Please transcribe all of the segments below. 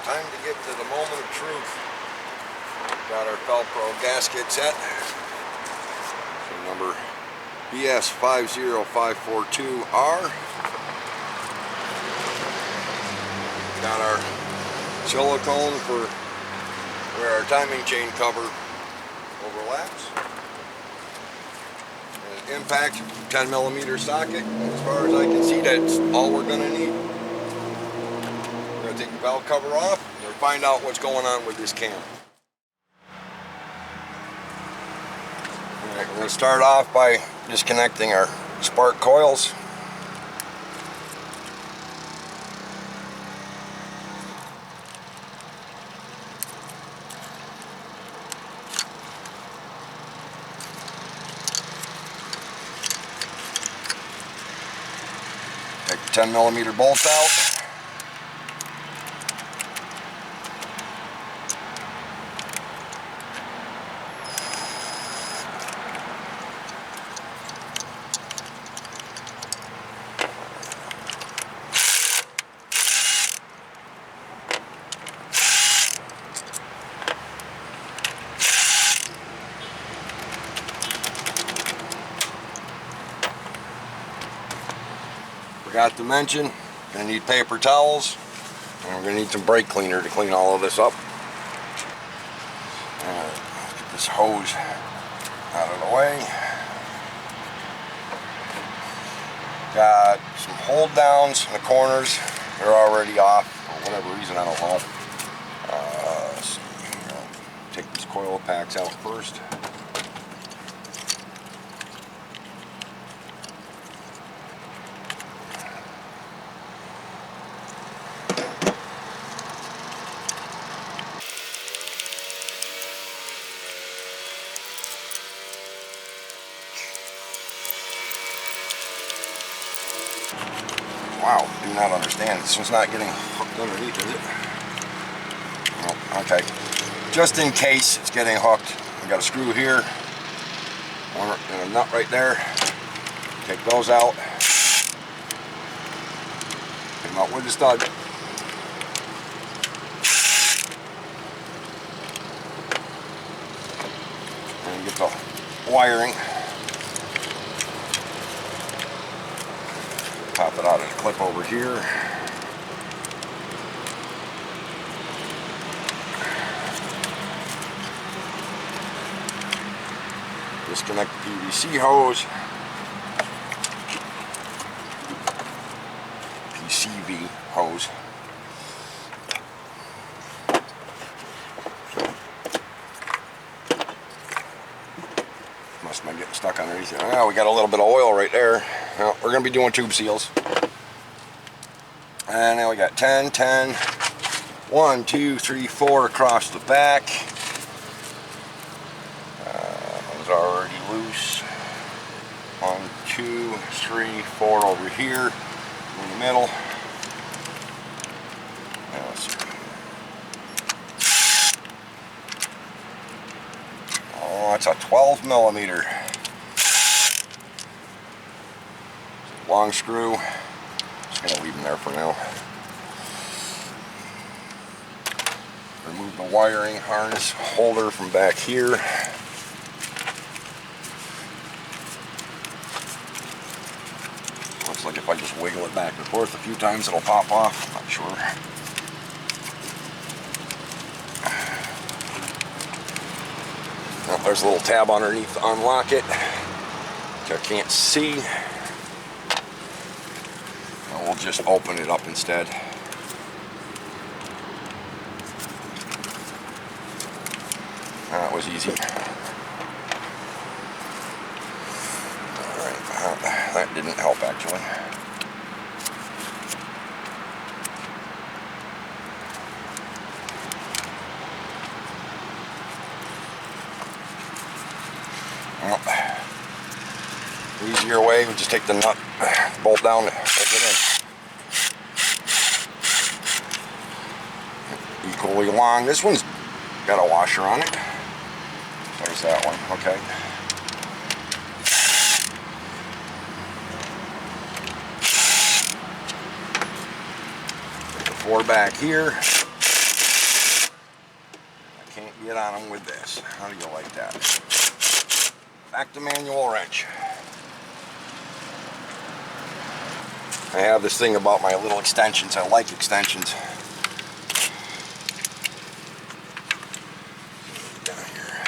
time to get to the moment of truth. Got our Velcro gasket set. So number BS50542R. Got our silicone for where our timing chain cover overlaps. An impact 10mm socket. As far as I can see, that's all we're going to need. We're going to take the valve cover off and find out what's going on with this cam. Alright, we're going to start off by disconnecting our spark coils. Take the 10mm bolts out. Forgot to mention, gonna need paper towels, and we're gonna need some brake cleaner to clean all of this up. Get this hose out of the way. Got some hold downs in the corners. They're already off for whatever reason, I don't know. Let's see, take these coil packs out first. Wow, do not understand. This one's not getting hooked underneath, is it? Oh, okay. Just in case it's getting hooked, we got a screw here, one and a nut right there. Take those out. Take them out with the stud. And get the wiring. Pop it out of the clip over here. Disconnect the PVC hose. PCV hose. Must have been getting stuck underneath it. Oh, we got a little bit of oil right there. Well, we're going to be doing tube seals. And now we got 10, 10, 1, 2, 3, 4 across the back. Those are already loose. 1, 2, 3, 4 over here in the middle. Now let's see. Oh, that's a 12mm. Long screw. Just gonna leave them there for now. Remove the wiring harness holder from back here. Looks like if I just wiggle it back and forth a few times it'll pop off. I'm not sure. Well, there's a little tab underneath to unlock it, which I can't see. We'll just open it up instead. That was easy. Alright, that didn't help actually. Well, easier way, we just take the nut, bolt down, and plug it in. Equally long. This one's got a washer on it. There's that one. Okay. Put the 4 back here. get on them with this. How do you like that? Back to manual wrench. I have this thing about my little extensions. I like extensions. Down here.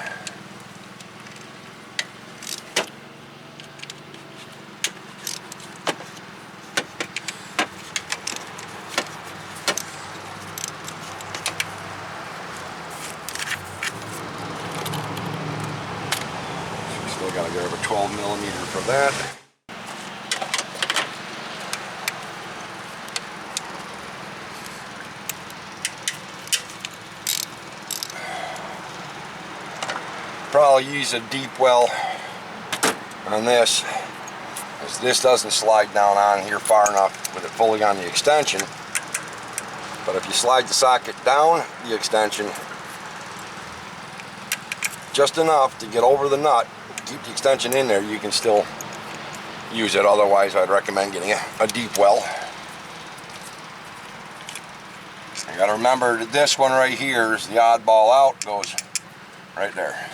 Still got to get over 12 millimeter for that. Probably use a deep well on this, as this doesn't slide down on here far enough with it fully on the extension. But if you slide the socket down the extension just enough to get over the nut, keep the extension in there, you can still use it. Otherwise, I'd recommend getting a deep well. You gotta remember that this one right here is the oddball out, goes right there.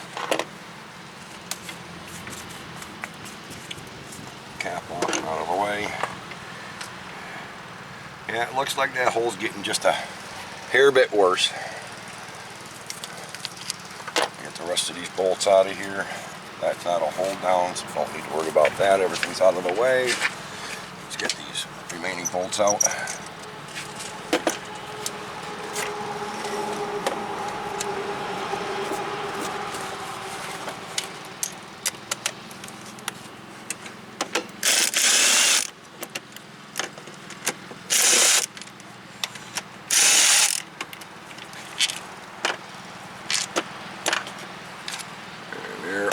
Cap off, out of the way. Yeah, it looks like that hole's getting just a hair bit worse. Get the rest of these bolts out of here. That's not a hold down, so don't need to worry about that. Everything's out of the way. Let's get these remaining bolts out.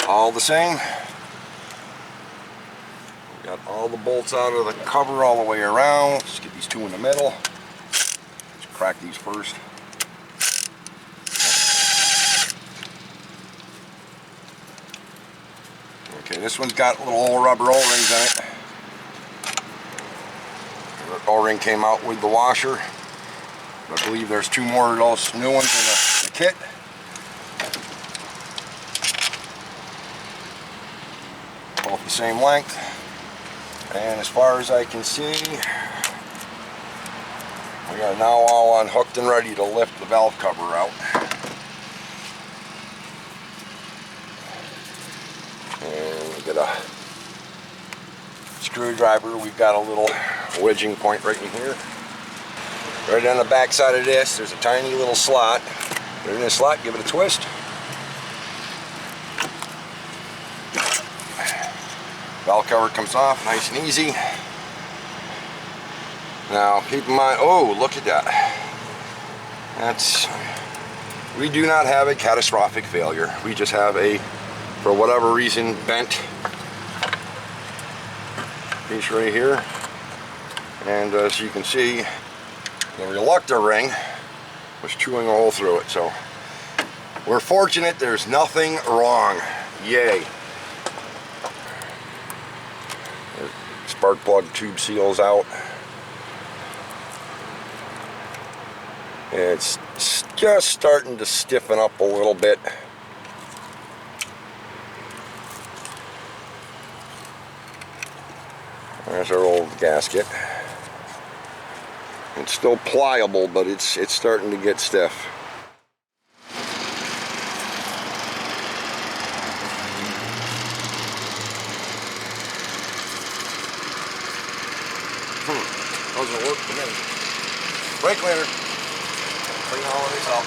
All the same. We got all the bolts out of the cover all the way around. Just get these two in the middle. Let's crack these first. Okay, this one's got little rubber O-rings in it. The O-ring came out with the washer. I believe there's two more of those new ones in the kit. Both the same length, and as far as I can see, we are now all unhooked and ready to lift the valve cover out. And we get a screwdriver. We've got a little wedging point right in here. Right on the back side of this, there's a tiny little slot. Put it in this slot, give it a twist. Valve cover comes off nice and easy. Now keep in mind, oh, look at that. We do not have a catastrophic failure. We just have a, for whatever reason, bent piece right here. And as you can see, the reluctor ring was chewing a hole through it. So we're fortunate there's nothing wrong. Yay. Spark plug tube seals out. It's just starting to stiffen up a little bit. There's our old gasket. It's still pliable, but it's starting to get stiff. Doesn't work for me. Brake cleaner. Clean all of this out.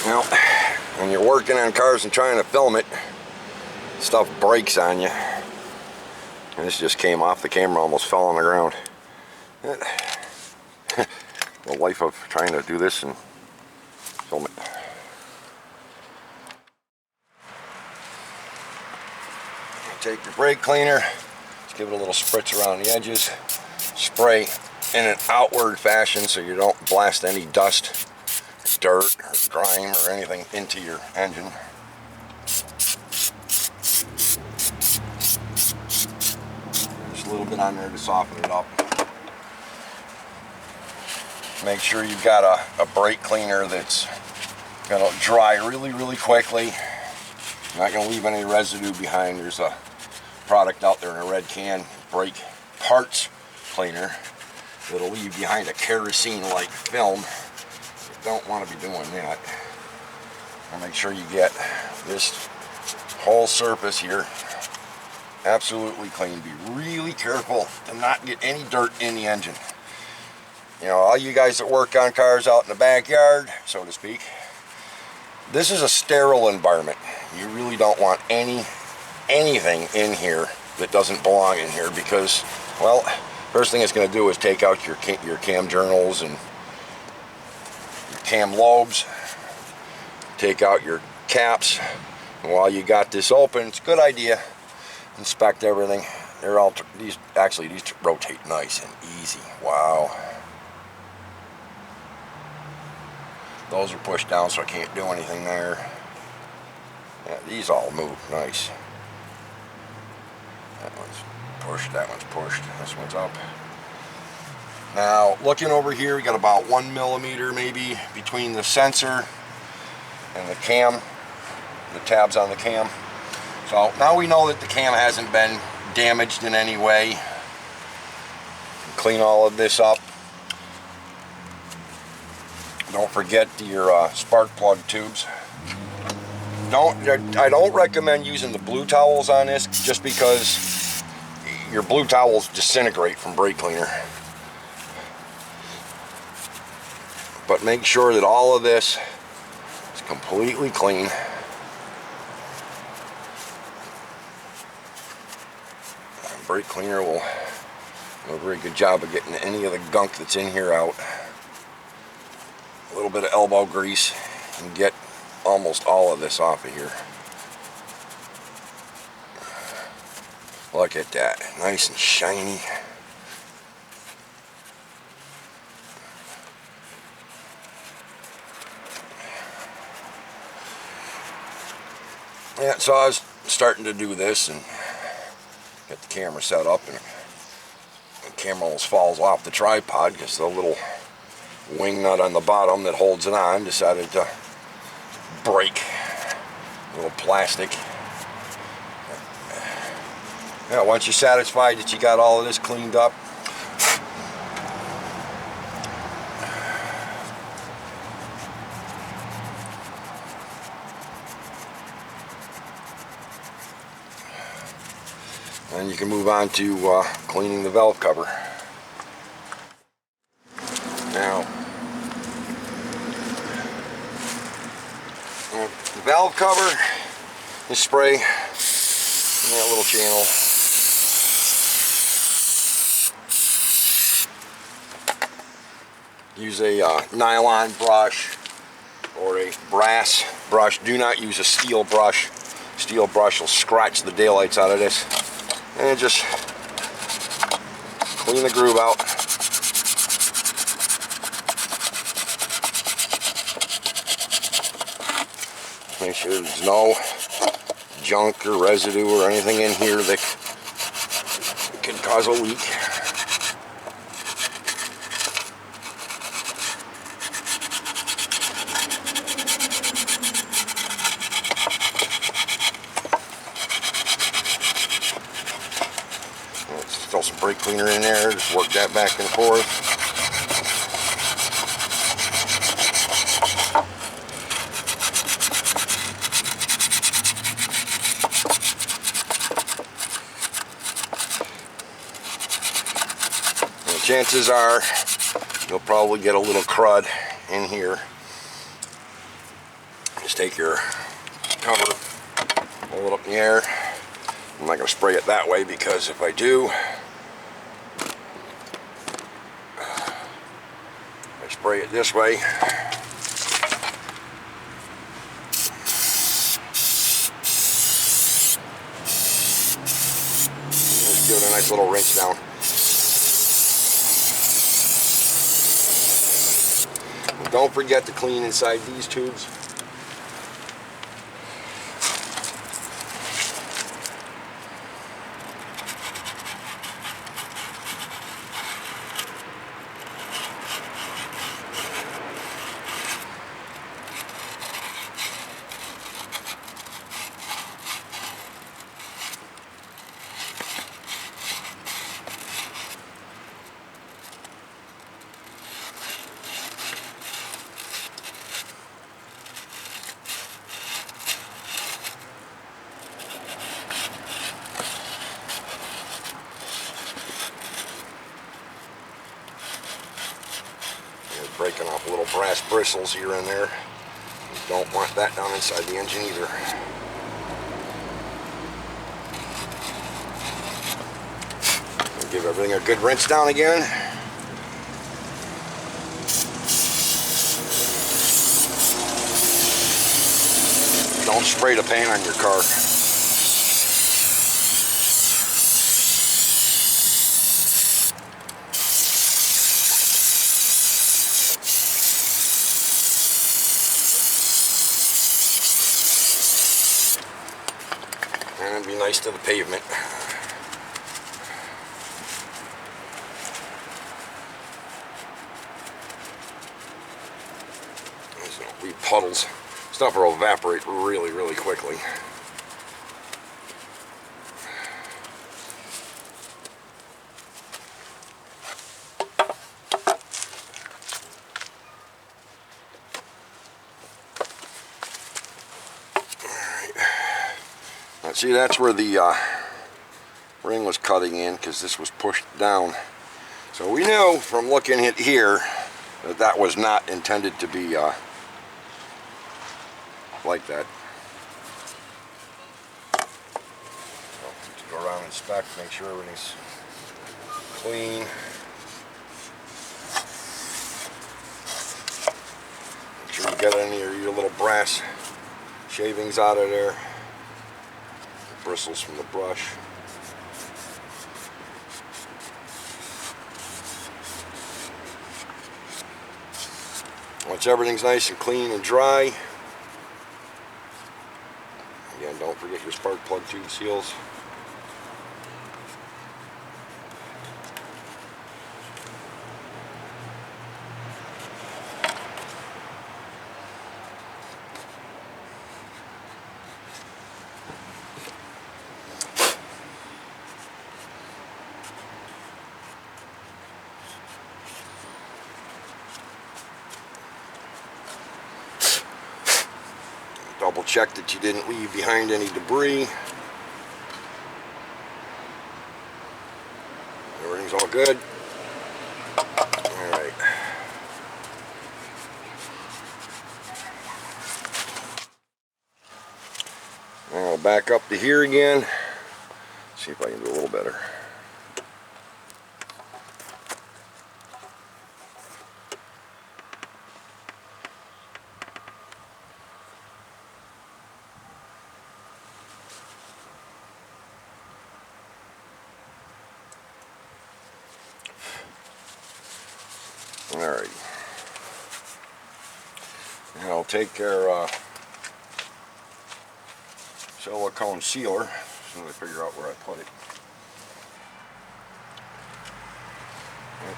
Now, when you're working on cars and trying to film it, stuff breaks on you. And this just came off the camera, almost fell on the ground. The life of trying to do this and film it. Take your brake cleaner, just give it a little spritz around the edges, spray in an outward fashion so you don't blast any dust, dirt, or grime, or anything into your engine. a little bit on there to soften it up. Make sure you've got a brake cleaner that's going to dry really, really quickly. Not going to leave any residue behind. There's a product out there in a red can, brake parts cleaner, that'll leave behind a kerosene-like film. You don't want to be doing that. And make sure you get this whole surface here absolutely clean. Be really careful to not get any dirt in the engine. You know, all you guys that work on cars out in the backyard, so to speak, this is a sterile environment. You really don't want anything in here that doesn't belong in here, because, well, first thing it's going to do is take out your cam journals and your cam lobes, take out your caps. And while you got this open, it's a good idea, inspect everything. They're all, these rotate nice and easy. Wow. Those are pushed down, so I can't do anything there. Yeah, these all move nice. That one's pushed, that one's pushed, this one's up. Now, looking over here, we got about 1 millimeter maybe between the sensor and the cam, the tabs on the cam. So now we know that the cam hasn't been damaged in any way. Clean all of this up. Don't forget your spark plug tubes. I don't recommend using the blue towels on this, just because your blue towels disintegrate from brake cleaner. But make sure that all of this is completely clean. Brake cleaner will do a very good job of getting any of the gunk that's in here out. A little bit of elbow grease and get almost all of this off of here. Look at that, nice and shiny. Yeah, so I was starting to do this and get the camera set up, and the camera almost falls off the tripod because the little wing nut on the bottom that holds it on decided to break. A little plastic. Yeah, once you're satisfied that you got all of this cleaned up, then you can move on to cleaning the valve cover. Now, the valve cover is spray in that little channel. Use a nylon brush or a brass brush. Do not use a steel brush. Steel brush will scratch the daylights out of this. And just clean the groove out. Make sure there's no junk or residue or anything in here that could cause a leak. Throw some brake cleaner in there, just work that back and forth. And chances are you'll probably get a little crud in here. Just take your cover, hold it up in the air. I'm not going to spray it that way, because if I do, I spray it this way, just give it a nice little rinse down. And don't forget to clean inside these tubes. breaking off little brass bristles here and there. You don't want that down inside the engine either. Give everything a good rinse down again. Don't spray the paint on your car. And it'd be nice to the pavement. Puddles. Stuff will evaporate really, really quickly. Alright. Let's see, that's where the ring was cutting in, because this was pushed down. So we knew from looking at here that that was not intended to be like that. So, to go around and inspect, make sure everything's clean. Make sure you get any of your little brass shavings out of there. The bristles from the brush. Once everything's nice and clean and dry, again, don't forget your spark plug tube seals. Double check that you didn't leave behind any debris. Everything's all good. Alright. Now I'll back up to here again. See if I can do a little better. Alright, and I'll take our silicone sealer as soon as I figure out where I put it.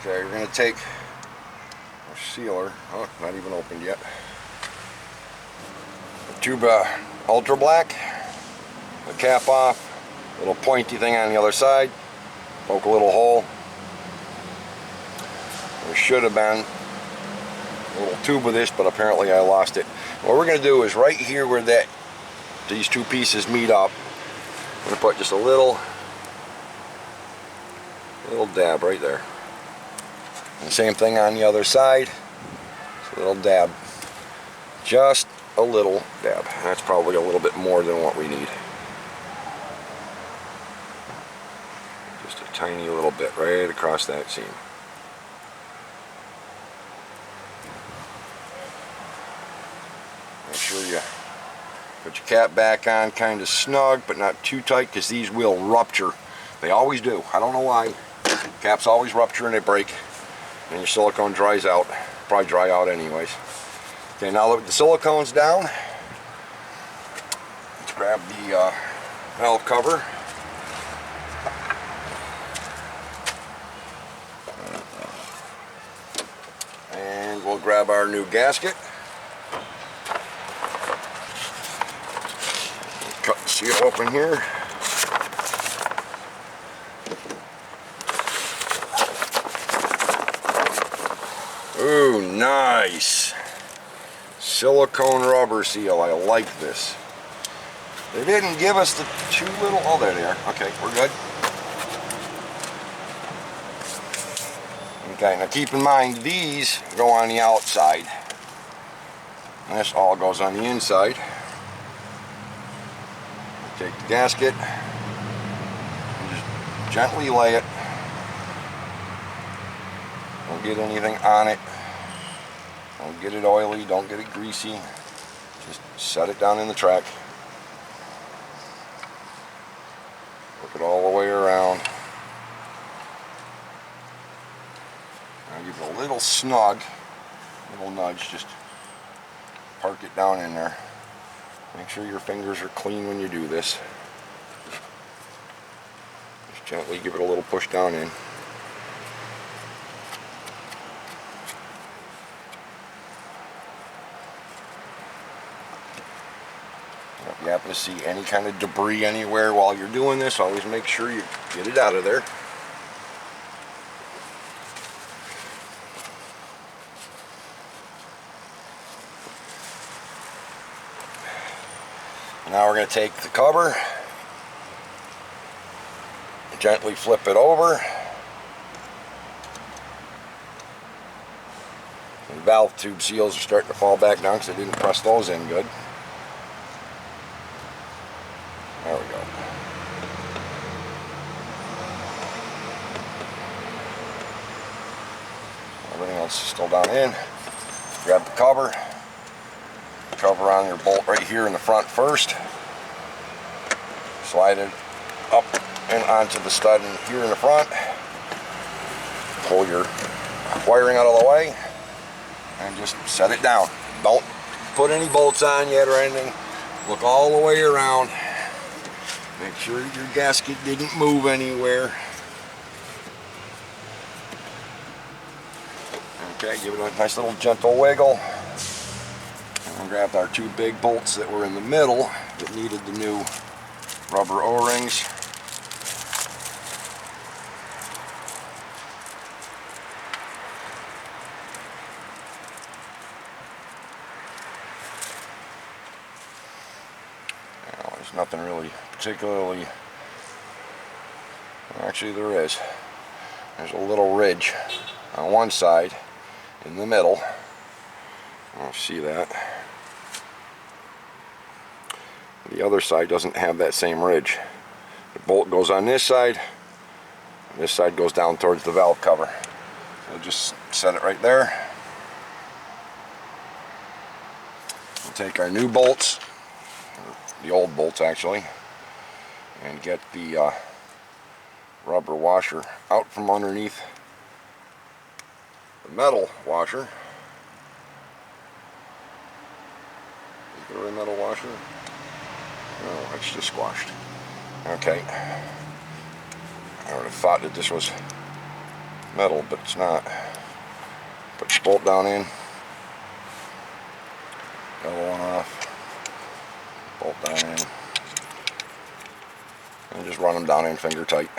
Okay, we're going to take our sealer, oh, not even opened yet, a tube Ultra Black, the cap off, little pointy thing on the other side, poke a little hole. There should have been a little tube of this, but apparently I lost it. What we're going to do is right here where these two pieces meet up, I'm going to put just a little dab right there. And same thing on the other side, just a little dab. Just a little dab. That's probably a little bit more than what we need. Just a tiny little bit right across that seam. Make sure you put your cap back on kind of snug, but not too tight, because these will rupture. They always do. I don't know why. Caps always rupture and they break. And your silicone dries out. Probably dry out anyways. Okay, now that the silicone's down, let's grab the valve cover. And we'll grab our new gasket. Cut the seal open here. Ooh, nice. Silicone rubber seal. I like this. They didn't give us the two little... Oh, there they are. Okay, we're good. Okay, now keep in mind these go on the outside. And this all goes on the inside. Take the gasket and just gently lay it. Don't get anything on it. Don't get it oily, don't get it greasy. Just set it down in the track. Work it all the way around. Now give it a little snug, little nudge, just park it down in there. Make sure your fingers are clean when you do this. Just gently give it a little push down in. If you happen to see any kind of debris anywhere while you're doing this, always make sure you get it out of there. Now we're going to take the cover, gently flip it over. The valve tube seals are starting to fall back down because I didn't press those in good. There we go. Everything else is still down in. Grab the cover. Cover on your bolt right here in the front first. Slide it up and onto the stud here in the front. Pull your wiring out of the way and just set it down. Don't put any bolts on yet or anything. Look all the way around. Make sure your gasket didn't move anywhere. Okay, give it a nice little gentle wiggle. And grabbed our two big bolts that were in the middle that needed the new rubber O-rings. Now, there's nothing really particularly, actually there is. There's a little ridge on one side in the middle. I don't see that. The other side doesn't have that same ridge. The bolt goes on this side, and this side goes down towards the valve cover. So just set it right there. We'll take our new bolts, the old bolts actually, and get the rubber washer out from underneath the metal washer. Is there a metal washer? No, it's just squashed. Okay. I would have thought that this was metal, but it's not. Put the bolt down in. The other one off. Bolt down in. And just run them down in finger tight.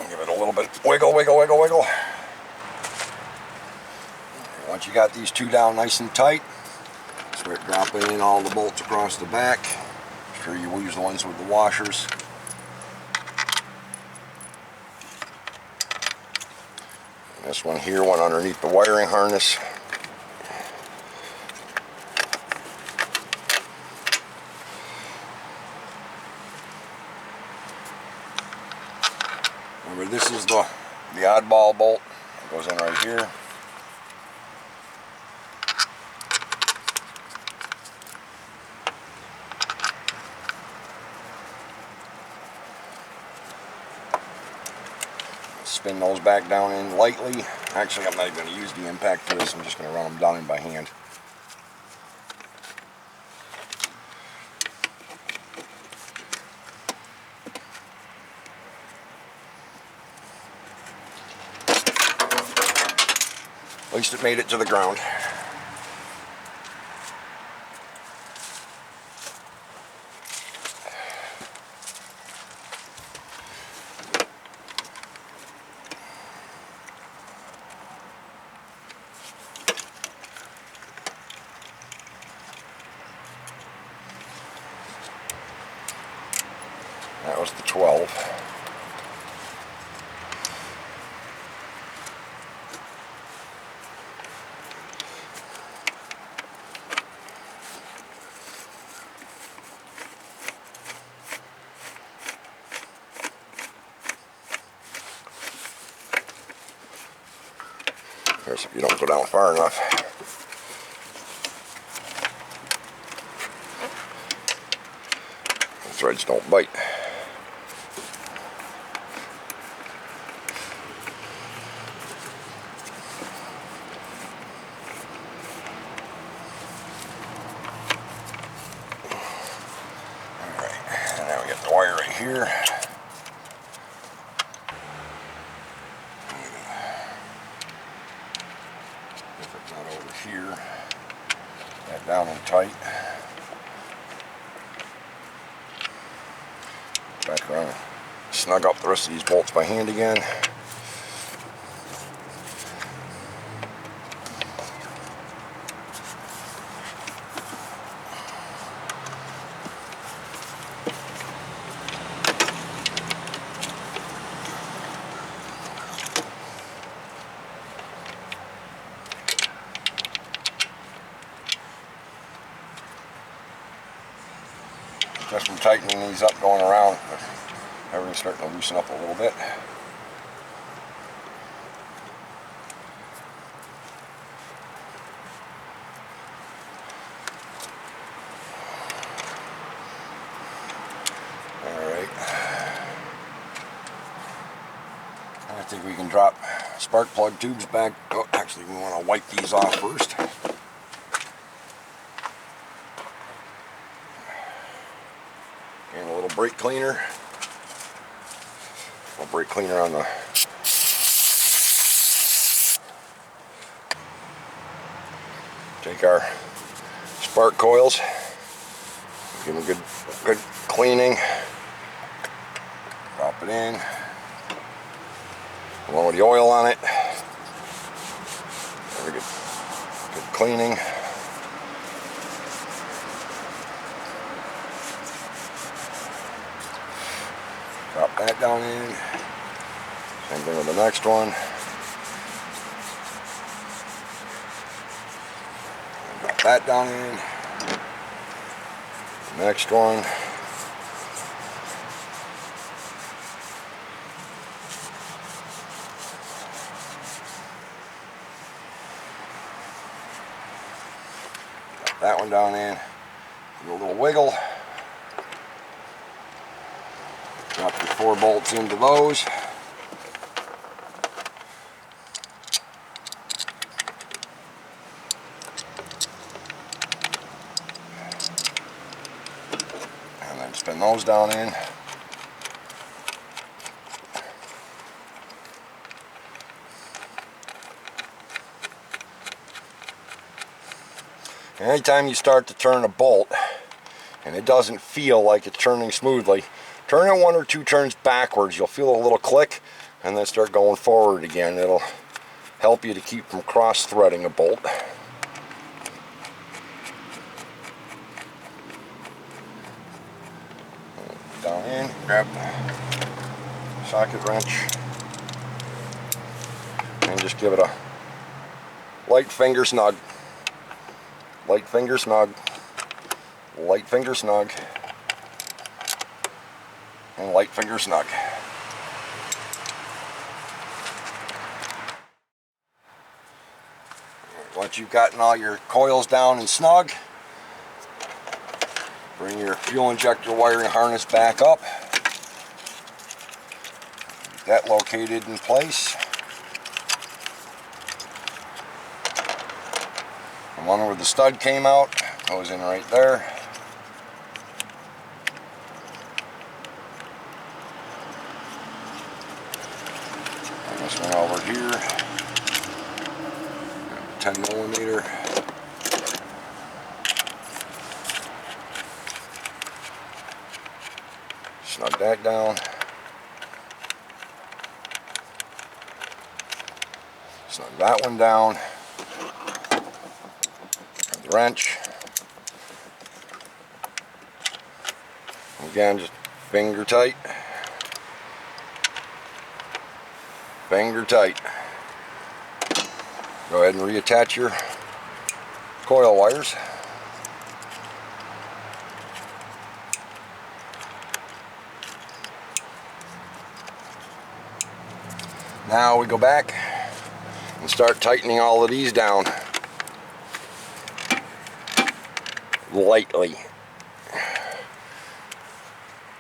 Give it a little bit wiggle, wiggle, wiggle, wiggle. Once you got these two down nice and tight, start dropping in all the bolts across the back. Make sure you use the ones with the washers. And this one here went underneath the wiring harness. Remember, this is the oddball bolt. It goes in right here. Spin those back down in lightly. Actually, I'm not even going to use the impact for this. I'm just going to run them down in by hand. At least it made it to the ground. That was the 12. Of course, if you don't go down far enough. The threads don't bite. Alright, and now we get the wire right here. If it's not over here, that down and tight. Back around and snug up the rest of these bolts by hand again. Just from tightening these up going around, everything's starting to loosen up a little bit. Alright. I think we can drop spark plug tubes back. Oh, actually, we want to wipe these off first. And a little brake cleaner. A little brake cleaner on the take our spark coils, give them a good cleaning, drop it in, along with the oil on it. Very good cleaning. Drop that down in. Same thing with the next one. Drop that down in. The next one. Drop that one down in. Do a little wiggle. Drop your 4 bolts into those. And then spin those down in. Anytime you start to turn a bolt and it doesn't feel like it's turning smoothly, turn it 1 or 2 turns backwards. You'll feel a little click and then start going forward again. It'll help you to keep from cross-threading a bolt. Down in, grab the socket wrench and just give it a light finger snug. Light finger snug. Light finger snug. And light finger snug. Once you've gotten all your coils down and snug, bring your fuel injector wiring harness back up. Get that located in place. The one where the stud came out goes in right there. This one over here, 10mm. Snug that down. Snug that one down. Grab the wrench. Again, just Finger tight. Finger tight. Go ahead and reattach your coil wires. Now we go back and start tightening all of these down lightly.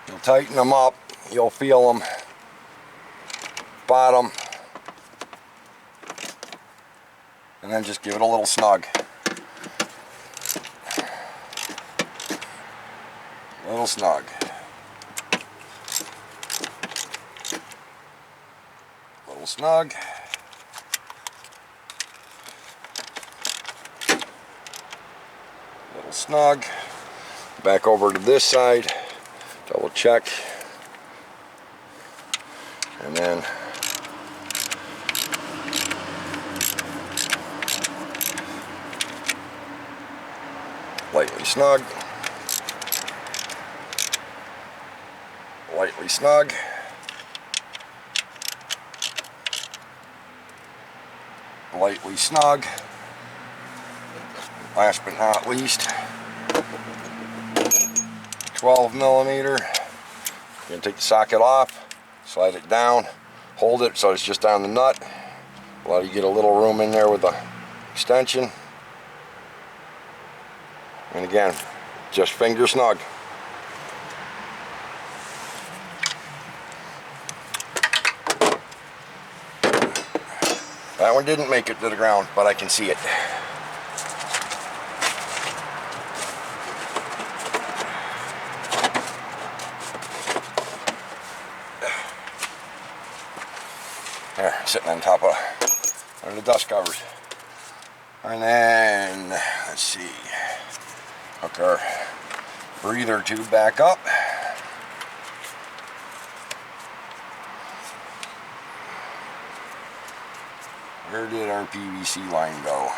You'll tighten them up, you'll feel them bottom, and then just give it a little snug. A little snug. A little snug. A little snug. Back over to this side, double check, and then lightly snug, lightly snug, lightly snug. Last but not least, 12mm. You're going to take the socket off, slide it down, hold it so it's just on the nut. Allow you to get a little room in there with the extension. And again, just finger snug. That one didn't make it to the ground, but I can see it. There, sitting on top of the dust covers. And then, let's see, hook our breather tube back up. Where did our PVC line go?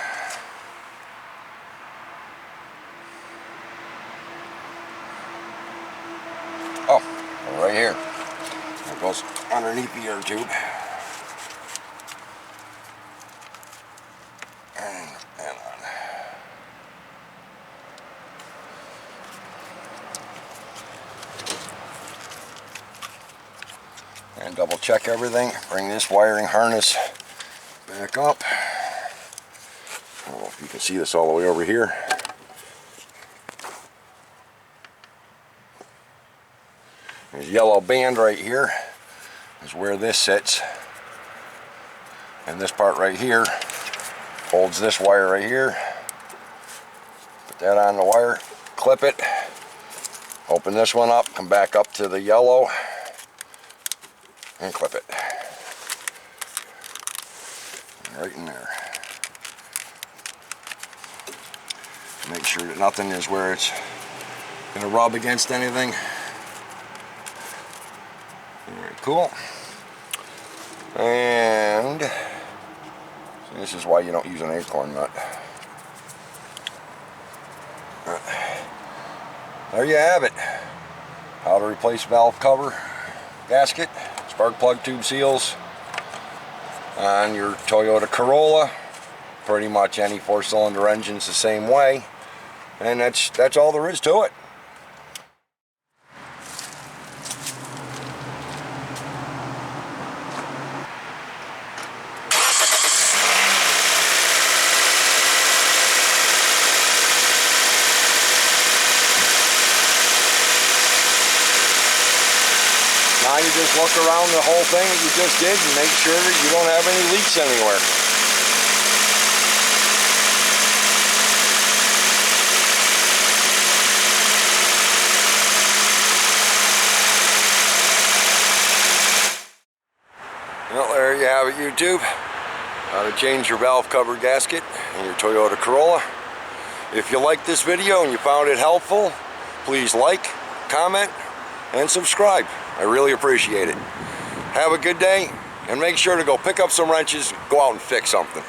Oh, right here. It goes underneath the air tube. And double check everything. Bring this wiring harness back up. I don't know if you can see this all the way over here. There's a yellow band right here is where this sits, and this part right here holds this wire right here. Put that on the wire, clip it, open this one up, come back up to the yellow and clip it right in there. Make sure that nothing is where it's going to rub against anything. Very cool. And this is why you don't use an acorn nut. There you have it. How to replace valve cover gasket, spark plug tube seals on your Toyota Corolla. Pretty much any 4-cylinder engine's the same way. And that's all there is to it. Now you just look around the whole thing that you just did and make sure that you don't have any leaks anywhere. Well, there you have it, YouTube. How to change your valve cover gasket in your Toyota Corolla. If you liked this video and you found it helpful, please like, comment, and subscribe. I really appreciate it. Have a good day, and make sure to go pick up some wrenches, go out and fix something.